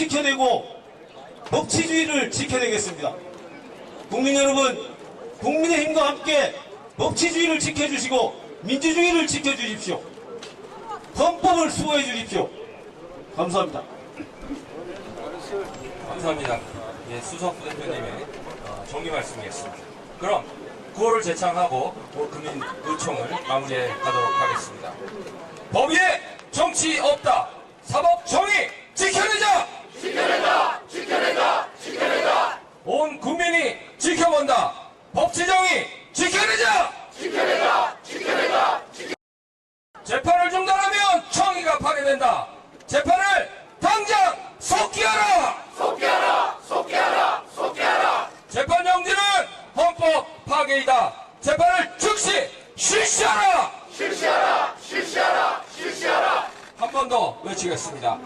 지켜내고 법치주의를 지켜내겠습니다. 국민 여러분, 국민의힘과 함께 법치주의를 지켜주시고 민주주의를 지켜주십시오. 헌법을 수호해 주십시오. 감사합니다. 감사합니다. 예, 수석 부대표님의 정리 말씀이었습니다. 그럼 구호를 제창하고 국민의총을 마무리해 가도록 하겠습니다. 법 위에 정치 없다. 사법 정의 지켜내자. 지켜내자. 지켜내자. 지켜내자. 온 국민이 지켜본다. 법치 정의 지켜내자. 지켜내자. 지켜내자. 재판을 중단하면 정의가 파괴된다. 재판을 당장 속기하라. 속기하라. 속기하라. 속기하라. 재판 정지는 헌법 파괴이다. 재판을 즉시 실시하라. 실시하라. 실시하라. 실시하라. 한 번 더 외치겠습니다.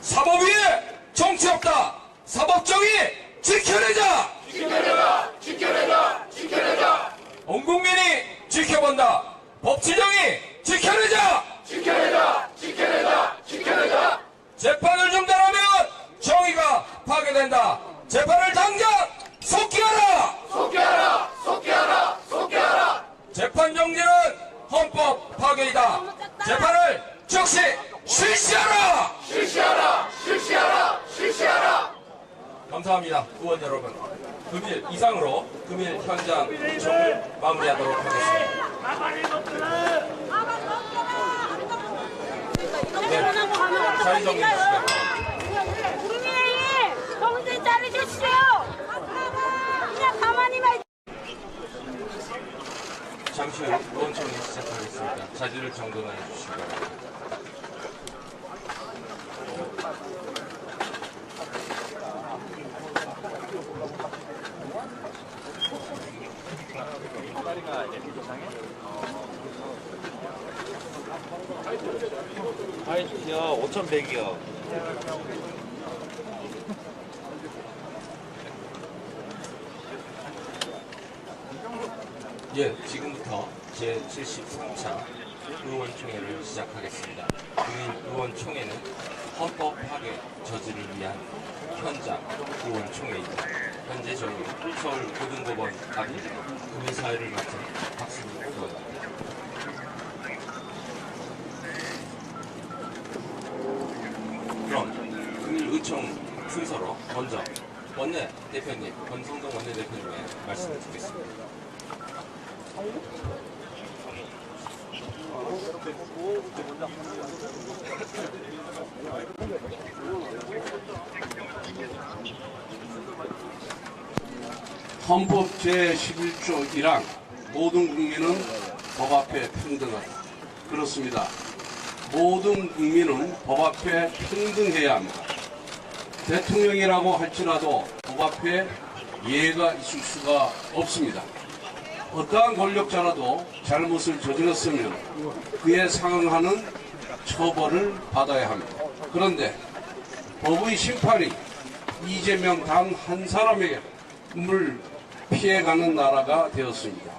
사법 위에 정치 없다. 사법 정의 지켜내자. 지켜내자. 지켜내자. 지켜내자. 온 국민이 지켜본다. 법치 정의 지켜내자. 지켜내자. 지켜내자. 지켜내자. 재판을 중단하면 정의가 파괴된다. 재판을 당장 속기하라. 속기하라. 속기하라. 속기하라. 재판 정지는 헌법 파괴이다. 재판을 즉시 실시하라. 실시하라. 실시하라. 실시하라. 감사합니다. 의원 여러분, 금일 이상으로 금일 현장 총을 마무리하도록 하겠습니다. 네, 자리 정리 주시겠습니다. 국민의힘 정신 차리십시오. 그냥 가만히만. 잠시 후 의원총회 시작하겠습니다. 자리를 정돈해 주시기 바랍니다. 아이요 5,100이요. 예, 지금부터 제73차 의원총회를 시작하겠습니다. 국민의원총회는 헌법 파괴 저지를 위한 현장 의원총회입니다. 현재 저희는 서울고등법원 앞 국민사회를 맡은 박승민 의원입니다. 그럼 국민의총 순서로 먼저 원내대표님, 권성동 원내대표님의 말씀을 듣겠습니다. 헌법 제11조 1항 모든 국민은 법 앞에 평등하다. 그렇습니다. 모든 국민은 법 앞에 평등해야 합니다. 대통령이라고 할지라도 법 앞에 예가 있을 수가 없습니다. 어떠한 권력자라도 잘못을 저질렀으면 그에 상응하는 처벌을 받아야 합니다. 그런데 법의 심판이 이재명 단 한 사람에게 을 피해가는 나라가 되었습니다.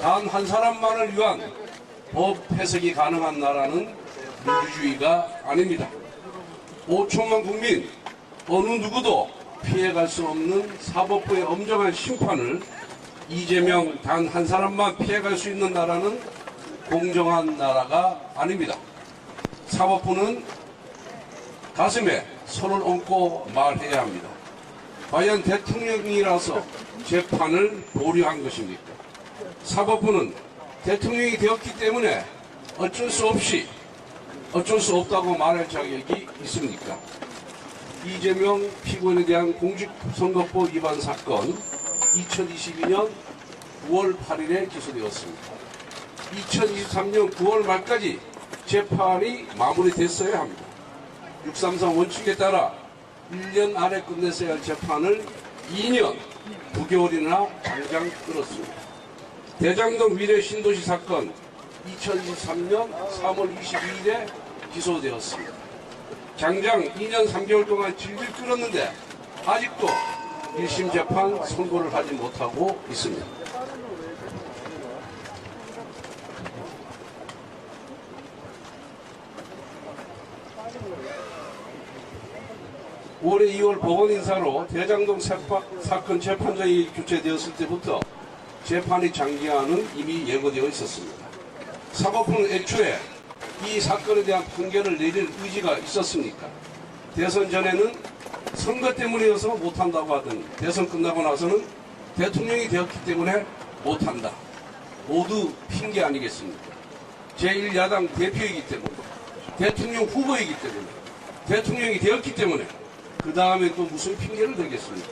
단 한 사람만을 위한 법 해석이 가능한 나라는 민주주의가 아닙니다. 5천만 국민 어느 누구도 피해갈 수 없는 사법부의 엄정한 심판을 이재명 단 한 사람만 피해갈 수 있는 나라는 공정한 나라가 아닙니다. 사법부는 가슴에 손을 얹고 말해야 합니다. 과연 대통령이라서 재판을 보류한 것입니까? 사법부는 대통령이 되었기 때문에 어쩔 수 없다고 말할 자격이 있습니까? 이재명 피고인에 대한 공직선거법 위반 사건 2022년 9월 8일에 기소되었습니다. 2023년 9월 말까지 재판이 마무리됐어야 합니다. 633 원칙에 따라 1년 안에 끝냈어야 할 재판을 2년 9개월이나 장장 끌었습니다. 대장동 위례 신도시 사건 2023년 3월 22일에 기소되었습니다. 장장 2년 3개월 동안 질질 끌었는데 아직도 1심 재판 선고를 하지 못하고 있습니다. 올해 2월 법원인사로 대장동 사건 재판정이 교체되었을 때부터 재판이 장기화는 이미 예고되어 있었습니다. 사법부는 애초에 이 사건에 대한 판결을 내릴 의지가 있었습니까? 대선 전에는 선거 때문이어서 못한다고 하더니 대선 끝나고 나서는 대통령이 되었기 때문에 못한다. 모두 핑계 아니겠습니까? 제1야당 대표이기 때문에, 대통령 후보이기 때문에, 대통령이 되었기 때문에 그 다음에 또 무슨 핑계를 대겠습니까?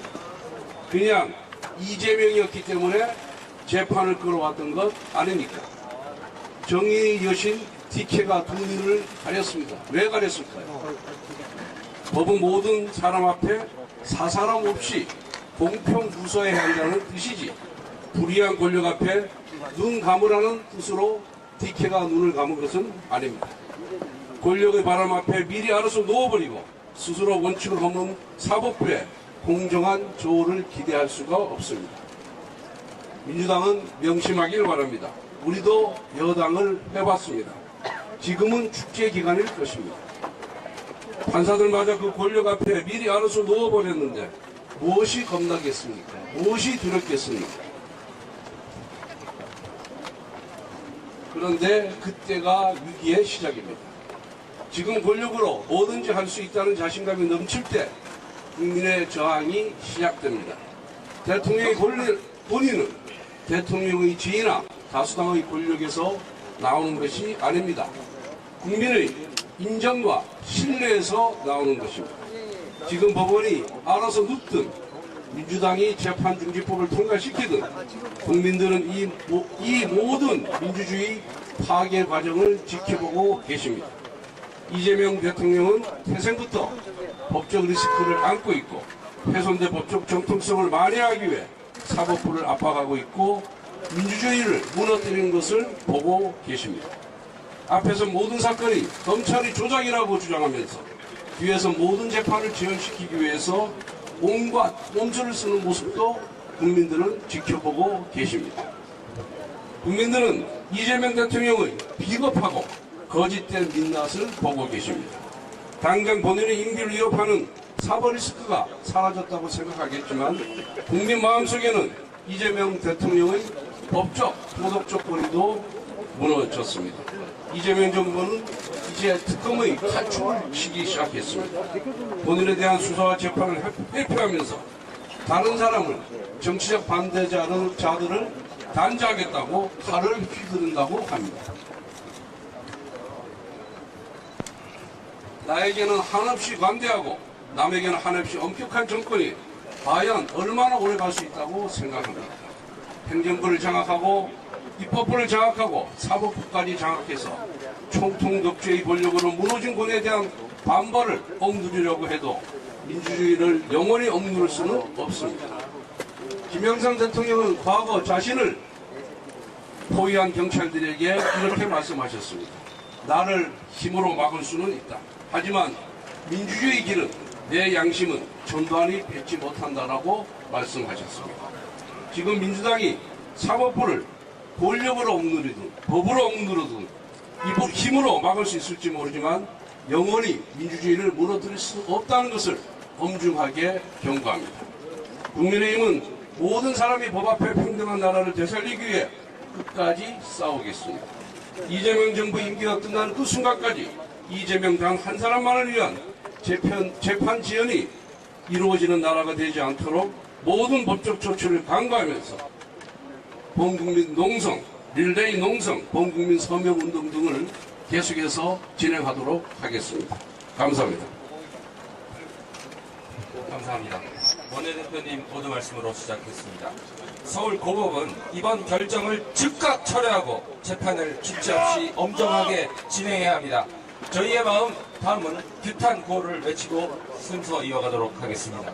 그냥 이재명이었기 때문에 재판을 끌어왔던 것 아닙니까? 정의의 여신 TK가 두 눈을 가렸습니다. 왜 가렸을까요? 법은 모든 사람 앞에 사사람 없이 공평 무서워야 한다는 뜻이지, 불의한 권력 앞에 눈 감으라는 뜻으로 TK가 눈을 감은 것은 아닙니다. 권력의 바람 앞에 미리 알아서 놓아버리고 스스로 원칙을 허문 사법부에 공정한 조언을 기대할 수가 없습니다. 민주당은 명심하길 바랍니다. 우리도 여당을 해봤습니다. 지금은 축제 기간일 것입니다. 판사들마저 그 권력 앞에 미리 알아서 놓아버렸는데 무엇이 겁나겠습니까? 무엇이 두렵겠습니까? 그런데 그때가 위기의 시작입니다. 지금 권력으로 뭐든지 할 수 있다는 자신감이 넘칠 때 국민의 저항이 시작됩니다. 대통령의 본인은 대통령의 지위나 다수당의 권력에서 나오는 것이 아닙니다. 국민의 인정과 신뢰에서 나오는 것입니다. 지금 법원이 알아서 눕든 민주당이 재판중지법을 통과시키든 국민들은 이 모든 민주주의 파괴 과정을 지켜보고 계십니다. 이재명 대통령은 태생부터 법적 리스크를 안고 있고 훼손된 법적 정통성을 만회하기 위해 사법부를 압박하고 있고 민주주의를 무너뜨리는 것을 보고 계십니다. 앞에서 모든 사건이 검찰이 조작이라고 주장하면서 뒤에서 모든 재판을 지연시키기 위해서 온갖 꼼수를 쓰는 모습도 국민들은 지켜보고 계십니다. 국민들은 이재명 대통령의 비겁하고 거짓된 민낯을 보고 계십니다. 당장 본인의 임기를 위협하는 사법 리스크가 사라졌다고 생각하겠지만 국민 마음속에는 이재명 대통령의 법적, 도덕적 권위도 무너졌습니다. 이재명 정부는 이제 특검의 탈출을 치기 시작했습니다. 본인에 대한 수사와 재판을 회피하면서 다른 사람을 정치적 반대자들을 단죄하겠다고 칼을 휘두른다고 합니다. 나에게는 한없이 관대하고 남에게는 한없이 엄격한 정권이 과연 얼마나 오래 갈 수 있다고 생각합니다. 행정부를 장악하고 입법부를 장악하고 사법부까지 장악해서 총통독재의 권력으로 무너진 권에 대한 반발을 억누르려고 해도 민주주의를 영원히 억누를 수는 없습니다. 김영삼 대통령은 과거 자신을 포위한 경찰들에게 이렇게 말씀하셨습니다. 나를 힘으로 막을 수는 있다. 하지만 민주주의 길은 내 양심은 전두환이 뱉지 못한다라고 말씀하셨습니다. 지금 민주당이 사법부를 권력으로 억누르든 법으로 억누르든 힘으로 막을 수 있을지 모르지만 영원히 민주주의를 무너뜨릴 수 없다는 것을 엄중하게 경고합니다. 국민의힘은 모든 사람이 법 앞에 평등한 나라를 되살리기 위해 끝까지 싸우겠습니다. 이재명 정부 임기가 끝나는 그 순간까지 이재명 단 한 사람만을 위한 재판 지연이 이루어지는 나라가 되지 않도록 모든 법적 조치를 강구하면서 범국민 농성, 릴레이 농성, 범국민 서명운동 등을 계속해서 진행하도록 하겠습니다. 감사합니다. 감사합니다. 원내대표님 모두 말씀으로 시작했습니다. 서울고법은 이번 결정을 즉각 철회하고 재판을 주체 없이 엄정하게 진행해야 합니다. 저희의 마음, 다음은 규탄 구호를 외치고 순서 이어가도록 하겠습니다.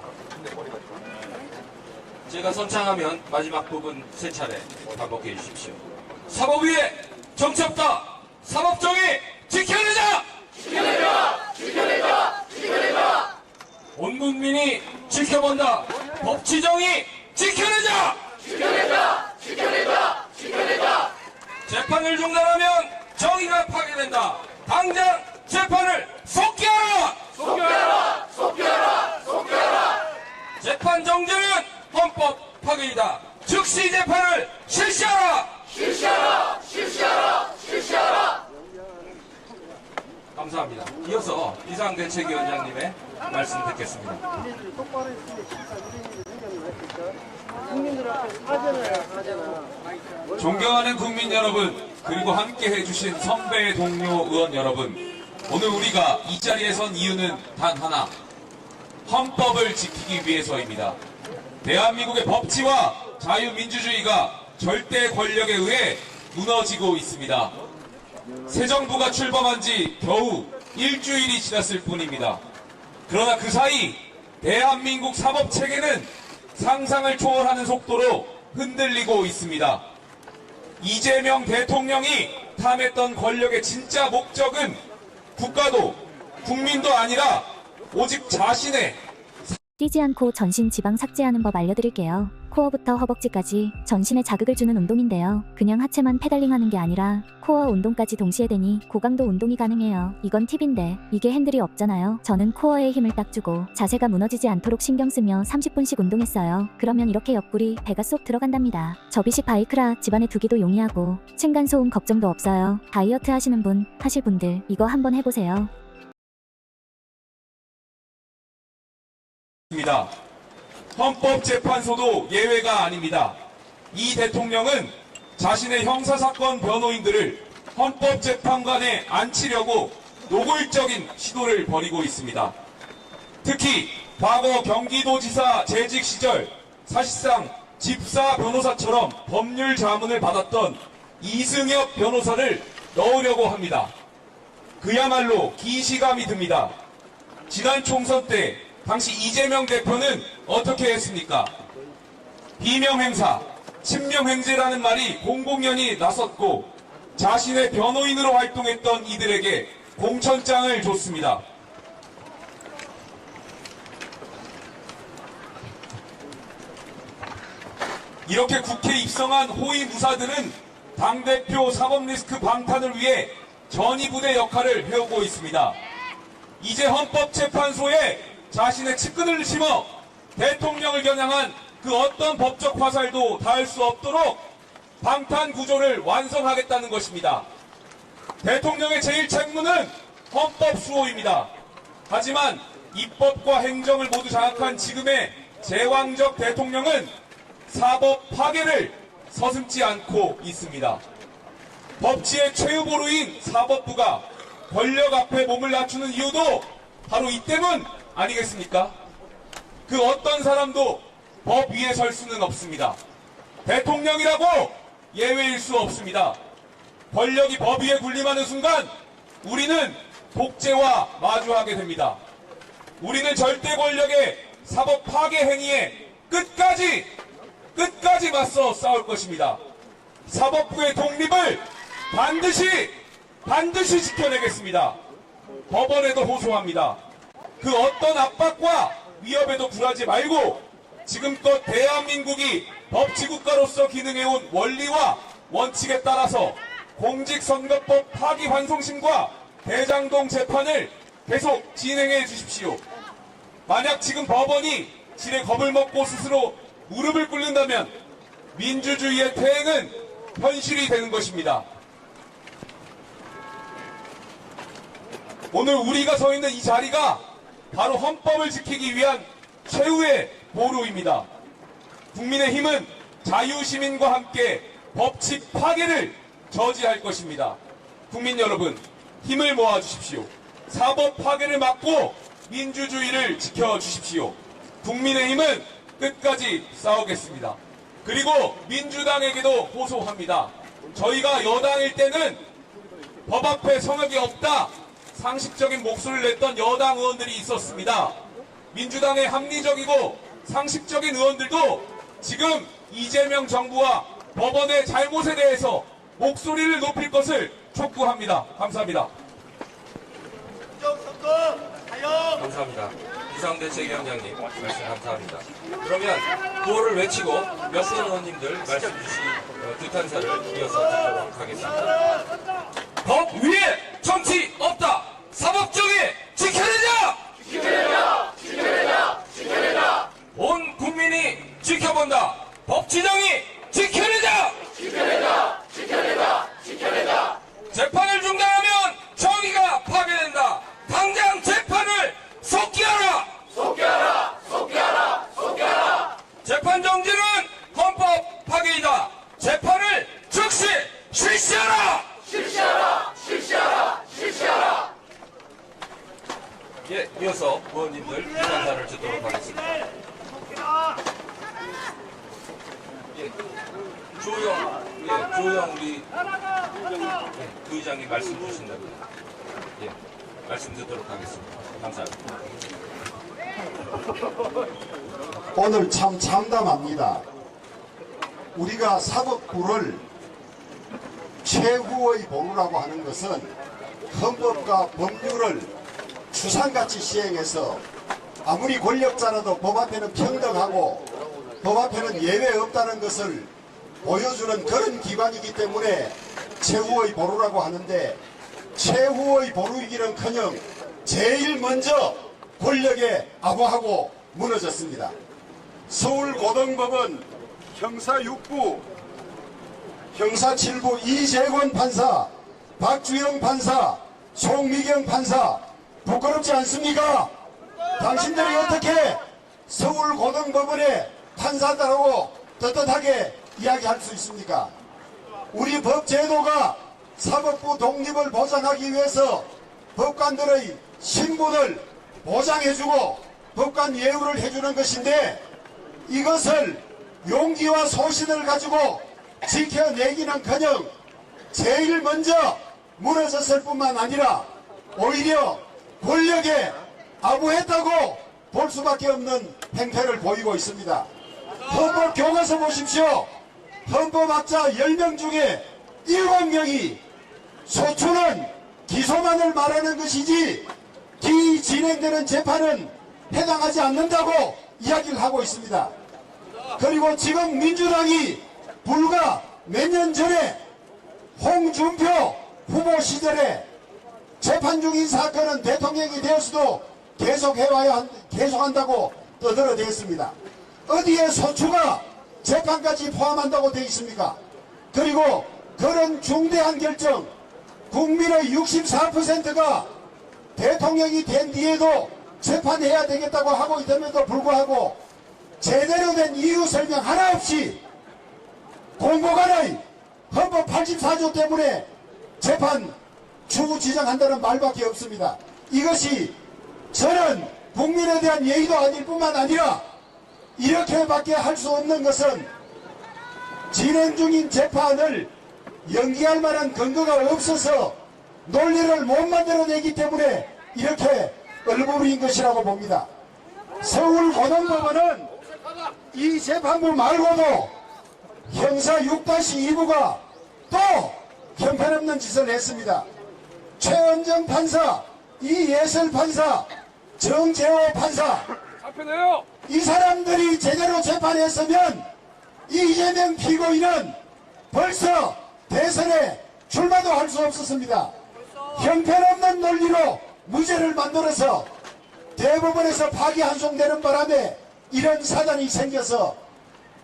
제가 선창하면 마지막 부분 세 차례 반복해 주십시오. 사법 위에 정치 없다! 사법정의 지켜내자! 지켜내자! 지켜내자! 지켜내자! 온 국민이 지켜본다! 법치정의 지켜내자! 지켜내자! 지켜내자! 지켜내자! 재판을 중단하면 정의가 파괴된다! 당장 재판을 속기하라! 속기하라! 속기하라! 재판 정지는 헌법 파괴이다. 즉시 재판을 실시하라! 실시하라! 실시하라! 실시하라! 감사합니다. 이어서 비상대책위원장님의 말씀 듣겠습니다. 존경하는 국민 여러분, 그리고 함께 해주신 선배 동료 의원 여러분, 오늘 우리가 이 자리에 선 이유는 단 하나, 헌법을 지키기 위해서입니다. 대한민국의 법치와 자유민주주의가 절대 권력에 의해 무너지고 있습니다. 새 정부가 출범한 지 겨우 일주일이 지났을 뿐입니다. 그러나 그 사이 대한민국 사법체계는 상상을 초월하는 속도로 흔들리고 있습니다. 이재명 대통령이 탐했던 권력의 진짜 목적은 국가도 국민도 아니라 오직 자신의 뛰지 않고 전신 지방 삭제하는 법 알려드릴게요. 코어부터 허벅지까지 전신에 자극을 주는 운동인데요. 그냥 하체만 페달링하는 게 아니라 코어 운동까지 동시에 되니 고강도 운동이 가능해요. 이건 팁인데 이게 핸들이 없잖아요. 저는 코어에 힘을 딱 주고 자세가 무너지지 않도록 신경 쓰며 30분씩 운동했어요. 그러면 이렇게 옆구리, 배가 쏙 들어간답니다. 접이식 바이크라 집안에 두기도 용이하고 층간소음 걱정도 없어요. 다이어트 하시는 분, 하실 분들 이거 한번 해보세요. 입니다. 헌법재판소도 예외가 아닙니다. 이 대통령은 자신의 형사사건 변호인들을 헌법재판관에 앉히려고 노골적인 시도를 벌이고 있습니다. 특히 과거 경기도지사 재직 시절 사실상 집사 변호사처럼 법률 자문을 받았던 이승엽 변호사를 넣으려고 합니다. 그야말로 기시감이 듭니다. 지난 총선 때 당시 이재명 대표는 어떻게 했습니까? 비명행사, 친명행제라는 말이 공공연히 나섰고 자신의 변호인으로 활동했던 이들에게 공천장을 줬습니다. 이렇게 국회에 입성한 호위무사들은 당대표 사법리스크 방탄을 위해 전위부대 역할을 해오고 있습니다. 이제 헌법재판소에 자신의 측근을 심어 대통령을 겨냥한 그 어떤 법적 화살도 닿을 수 없도록 방탄 구조를 완성하겠다는 것입니다. 대통령의 제1책무는 헌법 수호입니다. 하지만 입법과 행정을 모두 장악한 지금의 제왕적 대통령은 사법 파괴를 서슴지 않고 있습니다. 법치의 최후보루인 사법부가 권력 앞에 몸을 낮추는 이유도 바로 이 때문 아니겠습니까? 그 어떤 사람도 법 위에 설 수는 없습니다. 대통령이라고 예외일 수 없습니다. 권력이 법 위에 군림하는 순간 우리는 독재와 마주하게 됩니다. 우리는 절대 권력의 사법 파괴 행위에 끝까지 맞서 싸울 것입니다. 사법부의 독립을 반드시 지켜내겠습니다. 법원에도 호소합니다. 그 어떤 압박과 위협에도 굴하지 말고 지금껏 대한민국이 법치국가로서 기능해온 원리와 원칙에 따라서 공직선거법 파기환송심과 대장동 재판을 계속 진행해 주십시오. 만약 지금 법원이 지레 겁을 먹고 스스로 무릎을 꿇는다면 민주주의의 퇴행은 현실이 되는 것입니다. 오늘 우리가 서 있는 이 자리가 바로 헌법을 지키기 위한 최후의 보루입니다. 국민의힘은 자유시민과 함께 법칙 파괴를 저지할 것입니다. 국민 여러분, 힘을 모아주십시오. 사법 파괴를 막고 민주주의를 지켜주십시오. 국민의힘은 끝까지 싸우겠습니다. 그리고 민주당에게도 호소합니다. 저희가 여당일 때는 법 앞에 성역이 없다, 상식적인 목소리를 냈던 여당 의원들이 있었습니다. 민주당의 합리적이고 상식적인 의원들도 지금 이재명 정부와 법원의 잘못에 대해서 목소리를 높일 것을 촉구합니다. 감사합니다. 감사합니다. 비상대책위원장님 말씀 감사합니다. 그러면 구호를 외치고 몇 분 의원님들 말씀 주신 규탄사를 이어서 듣도록 하겠습니다. 법 위에 정치 없다. 사법정의 지켜내자. 지켜내자. 지켜내자. 지켜내자. 온 국민 의원님들 인사를 듣도록 하겠습니다. 예, 조영 우리 부의장님 말씀 주신답니다. 예, 말씀 듣도록 하겠습니다. 감사합니다. 오늘 참 참담합니다. 우리가 사법부를 최후의 보루라고 하는 것은 헌법과 법률을 추상같이 시행해서 아무리 권력자라도 법 앞에는 평등하고 법 앞에는 예외 없다는 것을 보여주는 그런 기관이기 때문에 최후의 보루라고 하는데, 최후의 보루이기는커녕 제일 먼저 권력에 아부하고 무너졌습니다. 서울고등법원 형사 6부, 형사 7부 이재권 판사, 박주영 판사, 송미경 판사, 부끄럽지 않습니까? 당신들이 어떻게 서울고등법원의 판사들하고 떳떳하게 이야기할 수 있습니까? 우리 법제도가 사법부 독립을 보장하기 위해서 법관들의 신분을 보장해주고 법관 예우를 해주는 것인데, 이것을 용기와 소신을 가지고 지켜내기는커녕 제일 먼저 무너졌을 뿐만 아니라 오히려 권력에 아부했다고 볼 수밖에 없는 행태를 보이고 있습니다. 헌법 교과서 보십시오. 헌법학자 10명 중에 7명이 소추는 기소만을 말하는 것이지 기 진행되는 재판은 해당하지 않는다고 이야기를 하고 있습니다. 그리고 지금 민주당이 불과 몇 년 전에 홍준표 후보 시절에 재판 중인 사건은 대통령이 되었어도 계속한다고 떠들어댔습니다. 어디에 소추가 재판까지 포함한다고 되어 있습니까? 그리고 그런 중대한 결정, 국민의 64%가 대통령이 된 뒤에도 재판해야 되겠다고 하고 있음에도 불구하고 제대로 된 이유 설명 하나 없이 공보관의 헌법 84조 때문에 재판 추후 지정한다는 말밖에 없습니다. 이것이 저는 국민에 대한 예의도 아닐 뿐만 아니라 이렇게밖에 할 수 없는 것은 진행 중인 재판을 연기할 만한 근거가 없어서 논리를 못 만들어내기 때문에 이렇게 얼굴인 것이라고 봅니다. 서울고등법원은 이 재판부 말고도 형사 6-2부가 또 형편없는 짓을 했습니다. 최은정 판사, 이예슬 판사, 정재호 판사, 이 사람들이 제대로 재판했으면 이재명 피고인은 벌써 대선에 출마도 할 수 없었습니다. 형편없는 논리로 무죄를 만들어서 대법원에서 파기환송되는 바람에 이런 사단이 생겨서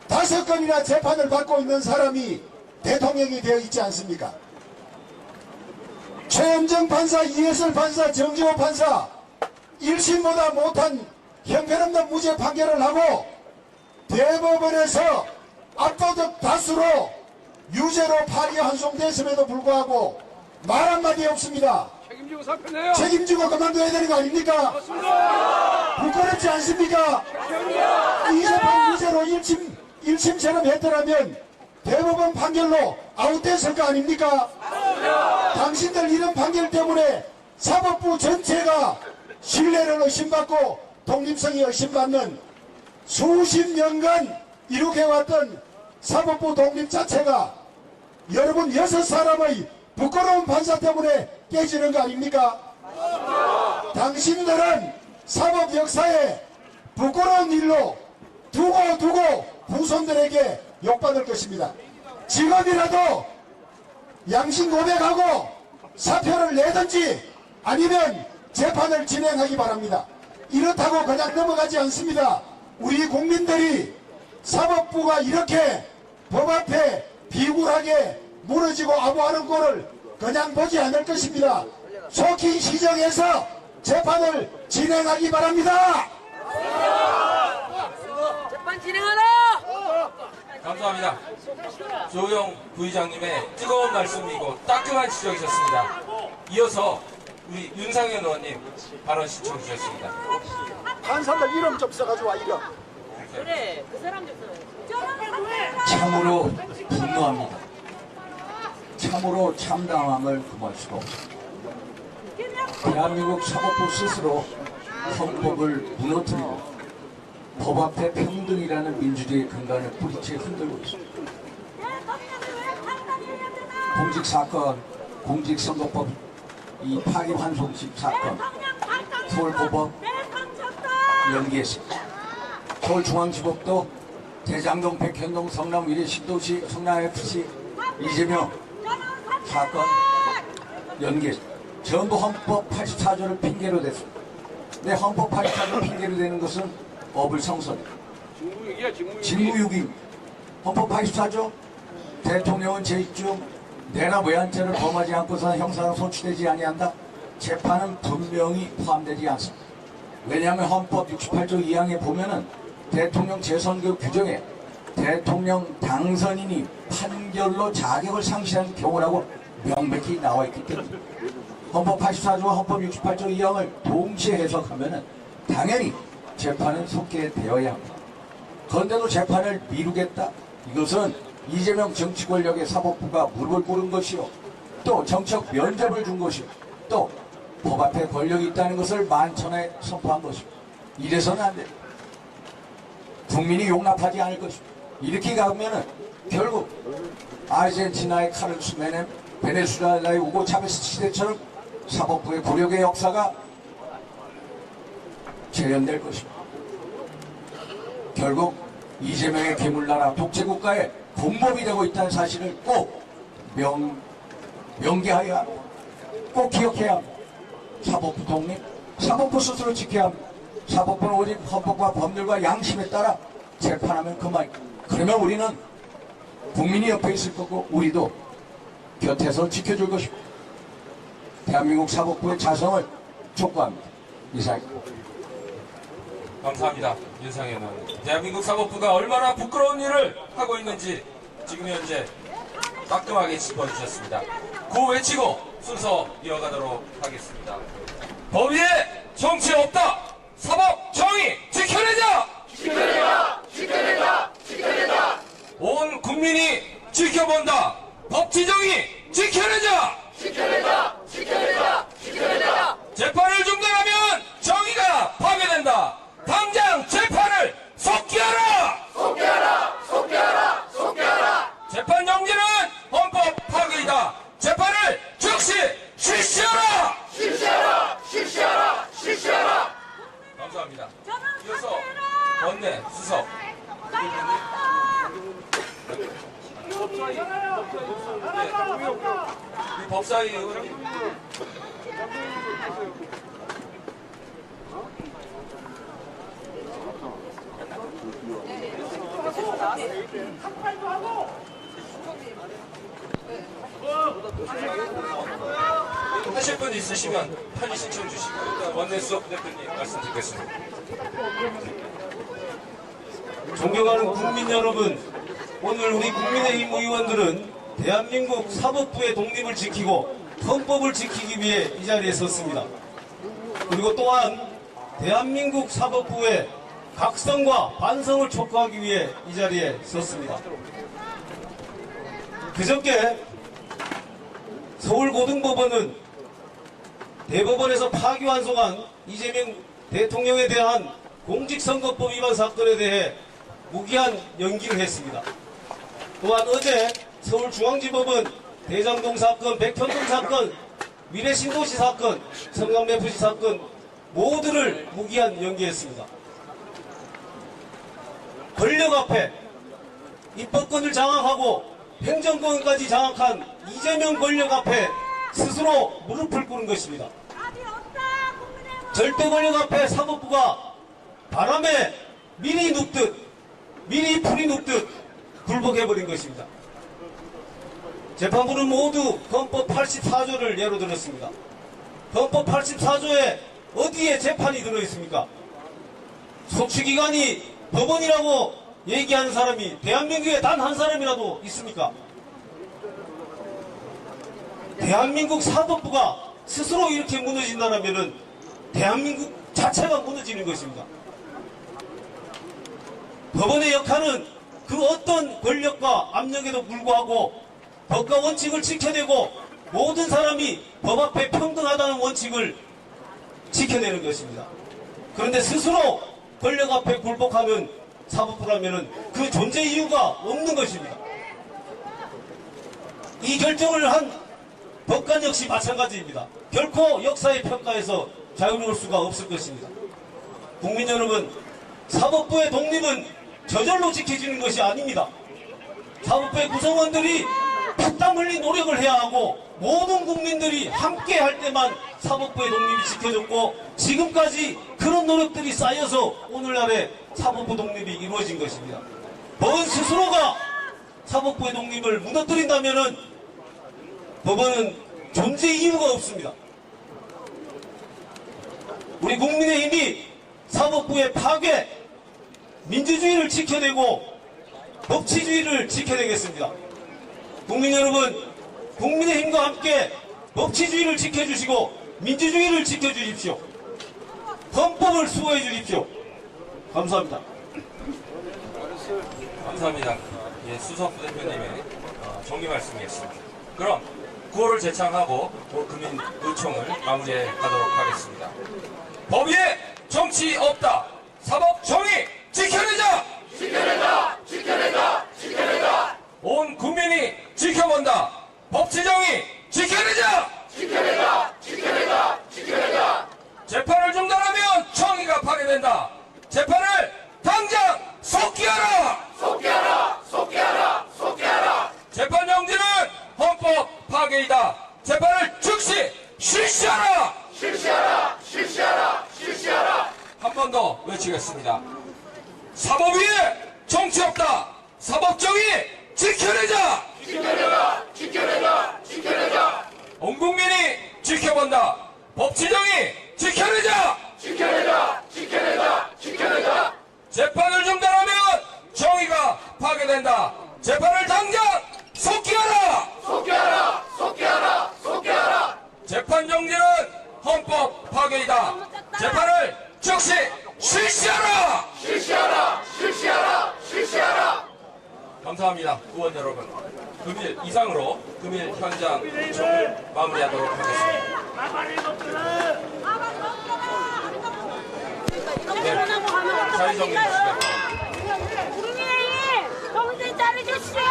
5건이나 재판을 받고 있는 사람이 대통령이 되어 있지 않습니까? 최은정 판사, 이예슬 판사, 정지호 판사 1심보다 못한 형편없는 무죄 판결을 하고 대법원에서 압도적 다수로 유죄로 파기환송됐음에도 불구하고 말 한마디 없습니다. 책임지고 사표내요. 책임지고 그만둬야 되는 거 아닙니까? 부끄럽지 않습니까? 이 재판 무죄로 1심처럼 했더라면 대법원 판결로 아웃됐을 거 아닙니까? 당신들 이런 판결 때문에 사법부 전체가 신뢰를 의심받고 독립성이 의심받는 수십 년간 이룩해왔던 사법부 독립 자체가 여러분 6사람의 부끄러운 판사 때문에 깨지는 거 아닙니까? 당신들은 사법 역사에 부끄러운 일로 두고 후손들에게 욕받을 것입니다. 지금이라도 양심 고백하고 사표를 내든지 아니면 재판을 진행하기 바랍니다. 이렇다고 그냥 넘어가지 않습니다. 우리 국민들이 사법부가 이렇게 법 앞에 비굴하게 무너지고 아부하는 꼴을 그냥 보지 않을 것입니다. 속히 시정해서 재판을 진행하기 바랍니다. 재판 진행하라! 감사합니다. 조영 부의장님의 뜨거운 말씀이고 따끔한 지적이셨습니다. 이어서 우리 윤상현 의원님 발언 신청 주셨습니다. 판사들 이름 좀 써가지고 와 이름. 그래, 그 사람 좀 참으로 분노합니다. 참으로 참담함을 금할 수가 없습니다. 대한민국 사법부 스스로 헌법을 무너뜨리고 법 앞에 평등이라는 민주주의 근간을 뿌리채 흔들고 있습니다. 공직사건, 공직선거법, 이 파기환송식 사건, 서울고법 연기했습니다. 서울중앙지법도 대장동, 백현동, 성남 위례 신도시, 성남FC, 이재명 사건 연기했습니다. 전부 헌법 84조를 핑계로 댔습니다. 근데 헌법 84조 핑계로 되는 것은 어불성설입니다. 직무유기입니다. 헌법 84조 대통령은 재입 중 내나 외환죄를 범하지 않고서는 형사로 소추되지 아니한다. 재판은 분명히 포함되지 않습니다. 왜냐하면 헌법 68조 2항에 보면은 대통령 재선거 규정에 대통령 당선인이 판결로 자격을 상실하는 경우라고 명백히 나와 있기 때문에 헌법 84조와 헌법 68조 2항을 동시에 해석하면은 당연히 재판은 속개되어야 합니다. 그런데도 재판을 미루겠다. 이것은 이재명 정치 권력의 사법부가 무릎을 꿇은 것이요. 또 정책 면접을 준 것이요. 또 법 앞에 권력이 있다는 것을 만천하에 선포한 것입니다. 이래서는 안 됩니다. 국민이 용납하지 않을 것입니다. 이렇게 가면은 결국 아르헨티나의 카를로스 메넴, 베네수엘라의 우고 차베스 시대처럼 사법부의 굴욕의 역사가 재현될 것입니다. 결국 이재명의 괴물나라 독재국가의 공범이 되고 있다는 사실을 꼭 명기하여야 합니다. 꼭 기억해야 합니다. 사법부 독립, 사법부 스스로 지켜야 합니다. 사법부는 오직 헌법과 법률과 양심에 따라 재판하면 그만입니다. 그러면 우리는 국민이 옆에 있을 거고 우리도 곁에서 지켜줄 것입니다. 대한민국 사법부의 자성을 촉구합니다. 이상입니다. 감사합니다. 윤상현 의원. 대한민국 사법부가 얼마나 부끄러운 일을 하고 있는지 지금 현재 따끔하게 짚어주셨습니다. 구호 외치고 순서 이어가도록 하겠습니다. 법 위에 정치 없다. 사법 정의 지켜내자. 지켜내자. 지켜내자. 지켜내자. 온 국민이 지켜본다. 법치정의 지켜내자. 지켜내자. 지켜내자. 지켜내자. 재판을 중단하면 정의가 파괴된다. 당장 재판을 속기하라! 속기하라! 속기하라! 속기하라! 재판 정지는 헌법 파괴이다. 재판을 즉시 실시하라! 실시하라! 실시하라! 실시하라! 감사합니다. 이어서 원내 수석 우리 법사위 의원님 하실 분 있으시면 편의 신청 주시고 일단 원내 수석 대표님 말씀 듣겠습니다. 존경하는 국민 여러분, 오늘 우리 국민의힘 의원들은 대한민국 사법부의 독립을 지키고 헌법을 지키기 위해 이 자리에 섰습니다. 그리고 또한 대한민국 사법부의 각성과 반성을 촉구하기 위해 이 자리에 섰습니다. 그저께 서울고등법원은 대법원에서 파기환송한 이재명 대통령에 대한 공직선거법 위반 사건에 대해 무기한 연기를 했습니다. 또한 어제 서울중앙지법은 대장동 사건, 백현동 사건, 위례신도시 사건, 성남FC 사건 모두를 무기한 연기했습니다. 권력 앞에 입법권을 장악하고 행정권까지 장악한 이재명 권력 앞에 스스로 무릎을 꿇은 것입니다. 절대 권력 앞에 사법부가 바람에 미리 눕듯 미리 풀이 눕듯 굴복해버린 것입니다. 재판부는 모두 헌법 84조를 예로 들었습니다. 헌법 84조에 어디에 재판이 들어있습니까? 소추기관이 법원이라고 얘기하는 사람이 대한민국에 단 한 사람이라도 있습니까? 대한민국 사법부가 스스로 이렇게 무너진다면 대한민국 자체가 무너지는 것입니다. 법원의 역할은 그 어떤 권력과 압력에도 불구하고 법과 원칙을 지켜내고 모든 사람이 법 앞에 평등하다는 원칙을 지켜내는 것입니다. 그런데 스스로 권력 앞에 굴복하는 사법부라면 그 존재 이유가 없는 것입니다. 이 결정을 한 법관 역시 마찬가지입니다. 결코 역사의 평가에서 자유로울 수가 없을 것입니다. 국민 여러분, 사법부의 독립은 저절로 지켜지는 것이 아닙니다. 사법부의 구성원들이 피땀 흘린 노력을 해야 하고 모든 국민들이 함께 할 때만 사법부의 독립이 지켜졌고 지금까지 그런 노력들이 쌓여서 오늘날의 사법부 독립이 이루어진 것입니다. 법원 스스로가 사법부의 독립을 무너뜨린다면 법원은 존재 이유가 없습니다. 우리 국민의힘이 사법부의 파괴, 민주주의를 지켜내고 법치주의를 지켜내겠습니다. 국민 여러분, 국민의힘과 함께 법치주의를 지켜주시고 민주주의를 지켜주십시오. 헌법을 수호해 주십시오. 감사합니다. 감사합니다. 예, 수석 부대표님의 정리 말씀이었습니다. 그럼 구호를 제창하고 국민의총을 마무리하도록 하겠습니다. 법 위에 정치 없다. 사법 정의 지켜내자. 지켜내자. 지켜내자. 지켜내자. 온 국민이 지켜본다. 법치 정의 지켜내자. 지켜내자. 지켜내자. 지켜내자. 재판을 중단하면 정의가 파괴된다. 재판을 당장 속기하라. 속기하라. 속기하라. 속기하라. 재판 정지는 헌법 파괴이다. 재판을 즉시 실시하라. 실시하라. 실시하라. 실시하라. 한 번 더 외치겠습니다. 사법 위에 정치 없다. 사법 정의 지켜내자. 지켜내자. 지켜내자. 지켜내자. 온 국민이 지켜본다. 법치 정의 지켜내자. 지켜내자. 지켜내자. 지켜내자. 재판을 중단하면 정의가 파괴된다. 재판을 당장 속기하라. 속기하라. 속기하라. 속기하라. 재판 정지는 헌법 파괴이다. 재판을 즉시 실시하라. 실시하라. 실시하라. 실시하라. 감사합니다. 의원 여러분, 금일 이상으로 금일 현장 의총을 마무리하도록 하겠습니다. 네, 자리 정리 해주시기 바랍니다. 국민의힘 정신 차려주시오.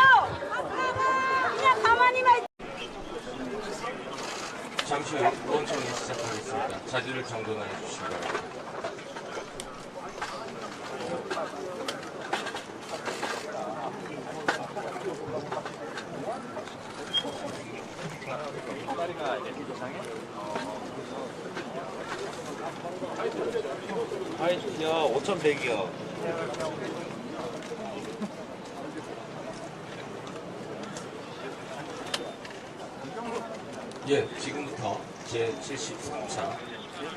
그냥 가만히만. 잠시 후 의원총회 시작하겠습니다. 자리를 정돈해 주시기 바랍니다. 하이트요 5,100이요. 예, 지금부터 제73차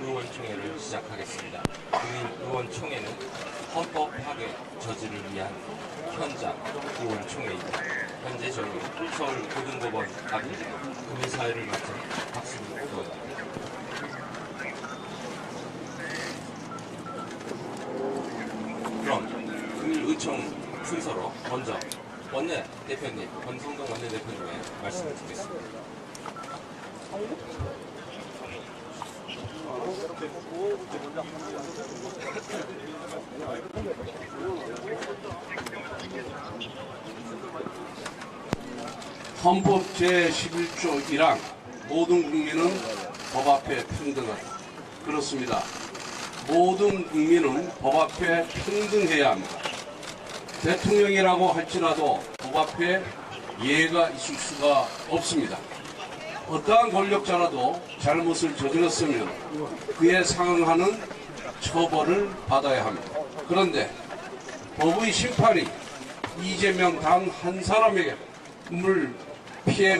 의원총회를 시작하겠습니다. 의원총회는 헌법 파괴 저지를 위한 현장 의원총회입니다. 현재 저희 서울고등법원 앞에 국민사회를 맡은 박수민 의원입니다. 그럼 금일의총 순서로 먼저 원내대표님, 권성동 원내대표님의 말씀을 듣겠습니다. 헌법 제11조 1항 모든 국민은 법 앞에 평등하다. 그렇습니다. 모든 국민은 법 앞에 평등해야 합니다. 대통령이라고 할지라도 법 앞에 예가 있을 수가 없습니다. 어떠한 권력자라도 잘못을 저질렀으면 그에 상응하는 처벌을 받아야 합니다. 그런데 법의 심판이 이재명 단 한 사람에게 물 피해